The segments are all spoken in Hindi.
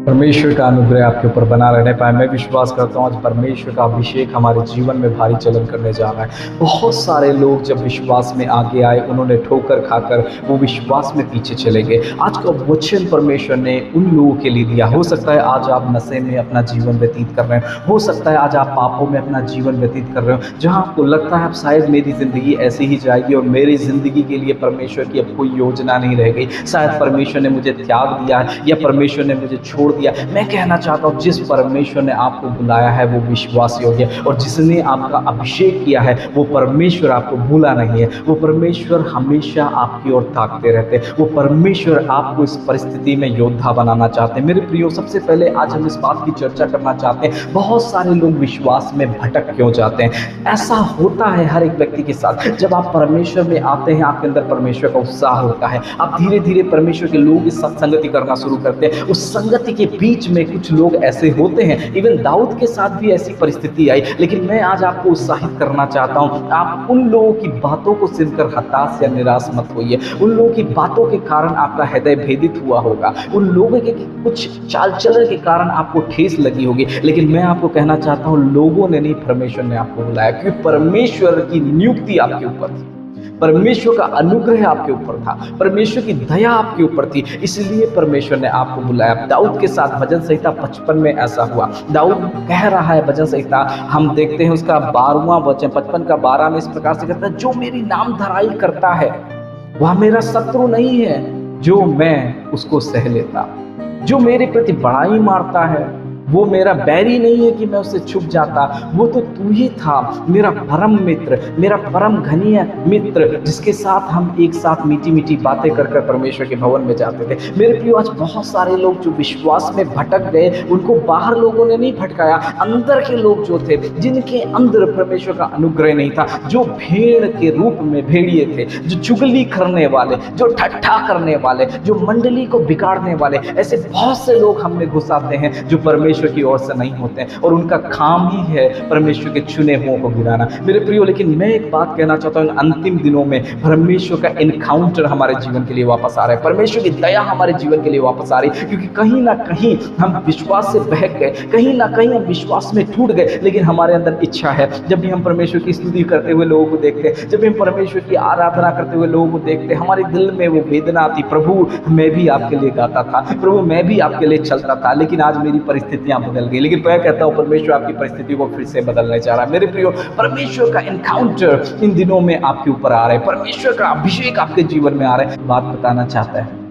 परमेश्वर का अनुग्रह आपके ऊपर बना रहने पाए। मैं विश्वास करता हूँ आज परमेश्वर का अभिषेक हमारे जीवन में भारी चलन करने जा रहा है। बहुत सारे लोग जब विश्वास में आगे आए, उन्होंने ठोकर खाकर वो विश्वास में पीछे चले गए। आज का वचन परमेश्वर ने उन लोगों के लिए दिया। हो सकता है आज आप नशे में अपना जीवन व्यतीत कर रहे हो, हो सकता है आज आप पापों में अपना जीवन व्यतीत कर रहे हो, जहाँ आपको लगता है अब शायद मेरी ज़िंदगी ऐसी ही जाएगी और मेरी ज़िंदगी के लिए परमेश्वर की अब कोई योजना नहीं रह गई, शायद परमेश्वर ने मुझे त्याग दिया है या परमेश्वर ने मुझे छोड़ दिया। मैं कहना चाहता हूँ जिस परमेश्वर ने आपको बुलाया है वो विश्वास योग्य है, और जिसने आपका अभिषेक किया है वो परमेश्वर आपको भूला नहीं है। वो परमेश्वर हमेशा आपकी ओर ताकते रहते हैं। वो परमेश्वर आपको इस परिस्थिति में योद्धा बनाना चाहते हैं। मेरे प्रियो, सबसे पहले आज हम इस बात की चर्चा करना चाहते हैं, बहुत सारे लोग विश्वास में भटक क्यों जाते हैं। ऐसा होता है हर एक व्यक्ति के साथ। जब आप परमेश्वर में आते हैं, आपके अंदर परमेश्वर का उत्साह होता है, आप धीरे धीरे परमेश्वर के लोगों के साथ संगति करना शुरू करते हैं। उस संगति के बीच में कुछ लोग ऐसे होते हैं, इवन दाऊद के साथ भी ऐसी परिस्थिति आई, लेकिन मैं आज आपको उत्साहित करना चाहता हूं, आप उन लोगों की बातों को सुनकर हताश या निराश मत होइए। उन लोगों की बातों के कारण आपका हृदय भेदित हुआ होगा, उन लोगों के कुछ चाल चलन के कारण आपको ठेस लगी होगी, लेकिन मैं आपको कहना चाहता हूं लोगों ने नहीं, परमेश्वर ने आपको बुलाया, क्योंकि परमेश्वर की नियुक्ति आपके ऊपर थी, परमेश्वर का अनुग्रह आपके ऊपर था, परमेश्वर की दया आपके ऊपर थी, इसलिए परमेश्वर ने आपको बुलाया। दाऊद के साथ भजन संहिता 55 में ऐसा हुआ। दाऊद कह रहा है, भजन संहिता हम देखते हैं उसका 12वां वचन 55 का 12 में इस प्रकार से कहता है, जो मेरी नाम धराई करता है वह मेरा शत्रु नहीं है, जो मैं उसको सह लेता। जो मेरे प्रति बड़ाई मारता है वो मेरा बैरी नहीं है कि मैं उससे छुप जाता। वो तो तू ही था, मेरा परम मित्र, मेरा परम घनीय मित्र, जिसके साथ हम एक साथ मीठी मीठी बातें कर कर परमेश्वर के भवन में जाते थे। मेरे प्रियो, आज बहुत सारे लोग जो विश्वास में भटक गए, उनको बाहर लोगों ने नहीं भटकाया, अंदर के लोग जो थे, जिनके अंदर परमेश्वर का अनुग्रह नहीं था, जो भेड़ के रूप में भेड़िए थे, जो चुगली करने वाले, जो ठट्ठा करने वाले, जो मंडली को बिगाड़ने वाले, ऐसे बहुत से लोग हमने घुसाते हैं जो परमेश्वर की ओर से नहीं होते हैं, और उनका काम ही है परमेश्वर के चुने हुओं को गिराना। मेरे प्रियो, लेकिन मैं एक बात कहना चाहता हूँ, अंतिम दिनों में परमेश्वर का एनकाउंटर हमारे जीवन के लिए वापस आ रहा है, परमेश्वर की दया हमारे जीवन के लिए वापस आ रही है, क्योंकि कहीं ना कहीं हम विश्वास से बहक गए, कहीं ना कहीं हम विश्वास में टूट गए, लेकिन हमारे अंदर इच्छा है। जब भी हम परमेश्वर की स्तुति करते हुए लोगों को देखते हैं, जब भी हम परमेश्वर की आराधना करते हुए लोगों को देखते हैं, हमारे दिल में वो वेदना आती, प्रभु मैं भी आपके लिए गाता था, प्रभु मैं भी आपके लिए चलता था, लेकिन आज मेरी परिस्थितियां बदल गई। लेकिन मैं कहता हूं परमेश्वर आपकी परिस्थिति को फिर से बदलने जा रहा है। मेरे प्रियो, परमेश्वर का एनकाउंटर इन दिनों में आपके ऊपर आ रहा है, परमेश्वर का अभिषेक आपके जीवन में आ रहा है। बात बताना चाहता है,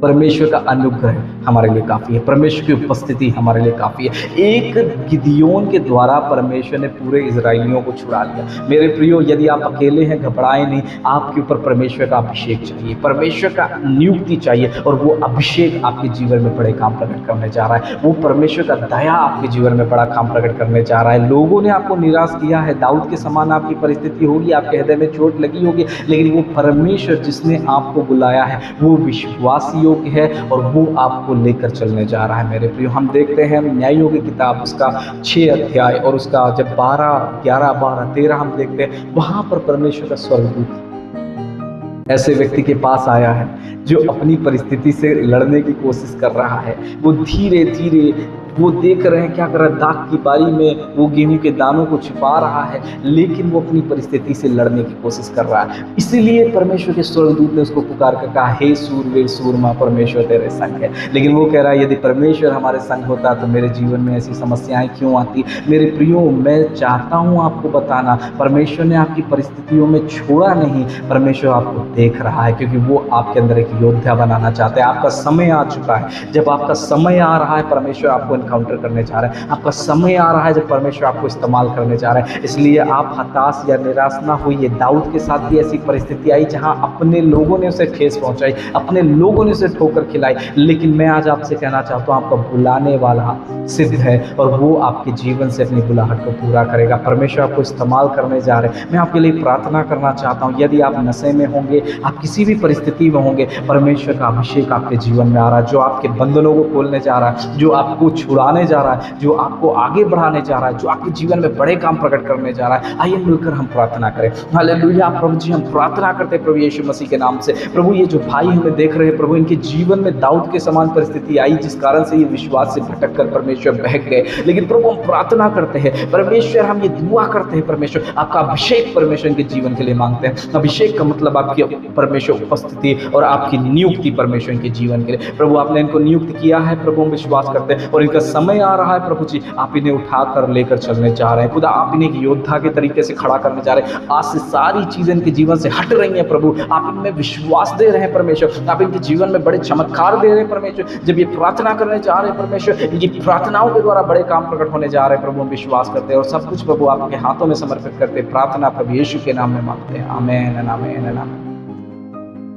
परमेश्वर का अनुग्रह हमारे लिए काफ़ी है, परमेश्वर की उपस्थिति हमारे लिए काफ़ी है। एक गिदियोन के द्वारा परमेश्वर ने पूरे इजराइलियों को छुड़ा लिया। मेरे प्रियो, यदि आप अकेले हैं, घबराए नहीं, आपके ऊपर परमेश्वर का अभिषेक चाहिए, परमेश्वर का नियुक्ति चाहिए, और वो अभिषेक आपके जीवन में बड़े काम प्रकट करने जा रहा है। वो परमेश्वर का दया आपके जीवन में बड़ा काम प्रकट करने जा रहा है। लोगों ने आपको निराश किया है, दाऊद के समान आपकी परिस्थिति होगी, आपके हृदय में चोट लगी होगी, लेकिन वो परमेश्वर जिसने आपको बुलाया है वो विश्वास योग्य है, और वो आपको लेकर चलने जा रहा है। मेरे प्रियो, हम देखते हैं न्यायों की किताब उसका 6 अध्याय और उसका जब 12, 11, 12, 13 हम देखते हैं, वहां पर परमेश्वर का स्वर्गदूत ऐसे व्यक्ति के पास आया है जो अपनी परिस्थिति से लड़ने की कोशिश कर रहा है। वो धीरे धीरे वो देख रहे हैं क्या कर रहा है, दाग की बारी में वो गेहूं के दानों को छिपा रहा है, लेकिन वो अपनी परिस्थिति से लड़ने की कोशिश कर रहा है। इसीलिए परमेश्वर के स्वर्गदूत ने उसको पुकार कर कहा, हे सूरवीर सूरमा, परमेश्वर तेरे संग है। लेकिन वो कह रहा है, यदि परमेश्वर हमारे संग होता तो मेरे जीवन में ऐसी समस्याएं क्यों आती। मेरे प्रियो, मैं चाहता हूं आपको बताना, परमेश्वर ने आपकी परिस्थितियों में छोड़ा नहीं, परमेश्वर आपको देख रहा है, क्योंकि वो आपके अंदर एक योद्धा बनाना चाहते हैं। आपका समय आ चुका है, जब आपका समय आ रहा है, परमेश्वर आपको एनकाउंटर करने जा रहा है। आपका समय आ रहा है जब परमेश्वर आपको इस्तेमाल करने जा रहा है। इसलिए आप हताश या निराश ना होइए। दाऊद के साथ भी ऐसी परिस्थिति आई जहां अपने लोगों ने उसे ठेस पहुंचाई, अपने लोगों ने उसे ठोकर खिलाई, लेकिन मैं आज आपसे कहना चाहता हूं, आपका बुलाने वाला सिद्ध है और वो आपके जीवन से अपनी बुलाहट को पूरा करेगा। परमेश्वर आपको इस्तेमाल करने जा रहे हैं। मैं आपके लिए प्रार्थना करना चाहता हूँ, यदि आप नशे में होंगे, आप किसी भी परिस्थिति में होंगे, परमेश्वर का अभिषेक आपके जीवन में आ रहा है, जो आपके बंधनों को खोलने जा रहा है, जो आपको छुड़ा जुड़ाने जा रहा है, जो आपको आगे बढ़ाने जा रहा है, जो आपके जीवन में बड़े काम प्रकट करने जा रहा है। आइए मिलकर हम प्रार्थना करें। हालेलुया प्रभु जी, हम प्रार्थना करते हैं प्रभु यीशु मसीह के नाम से। प्रभु ये जो भाई हमें देख रहे हैं प्रभु, इनके जीवन में दाऊद के समान परिस्थिति आई जिस कारण से ये विश्वास से भटक कर परमेश्वर बहक गए। लेकिन प्रभु हम प्रार्थना करते हैं परमेश्वर, हम ये दुआ करते हैं परमेश्वर, आपका अभिषेक परमेश्वर इनके जीवन के लिए मांगते हैं। अभिषेक का मतलब आपकी परमेश्वर उपस्थिति और आपकी नियुक्ति परमेश्वर इनके जीवन के लिए। प्रभु आपने इनको नियुक्त किया है प्रभु, हम विश्वास करते हैं और इनका समय आ रहा है प्रभु जी, आप इन्हें उठाकर लेकर चलने जा रहे हैं। खुदा आप इन्हें एक योद्धा के तरीके से खड़ा करने जा रहे हैं। आज से सारी चीजें इनके जीवन से हट रही हैं प्रभु, आप इनमें विश्वास दे रहे हैं परमेश्वर, आप इनके जीवन में बड़े चमत्कार दे रहे हैं परमेश्वर। जब ये प्रार्थना करने जा रहे हैं परमेश्वर, इनकी प्रार्थनाओं के द्वारा बड़े काम प्रकट होने जा रहे हैं प्रभु, हम विश्वास करते हैं और सब कुछ प्रभु आपके हाथों में समर्पित करते हैं। प्रार्थना प्रभु यीशु के नाम में मांगते हैं, आमीन आमीन आमीन।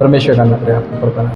परमेश्वर का अनुग्रह आपके ऊपर बना।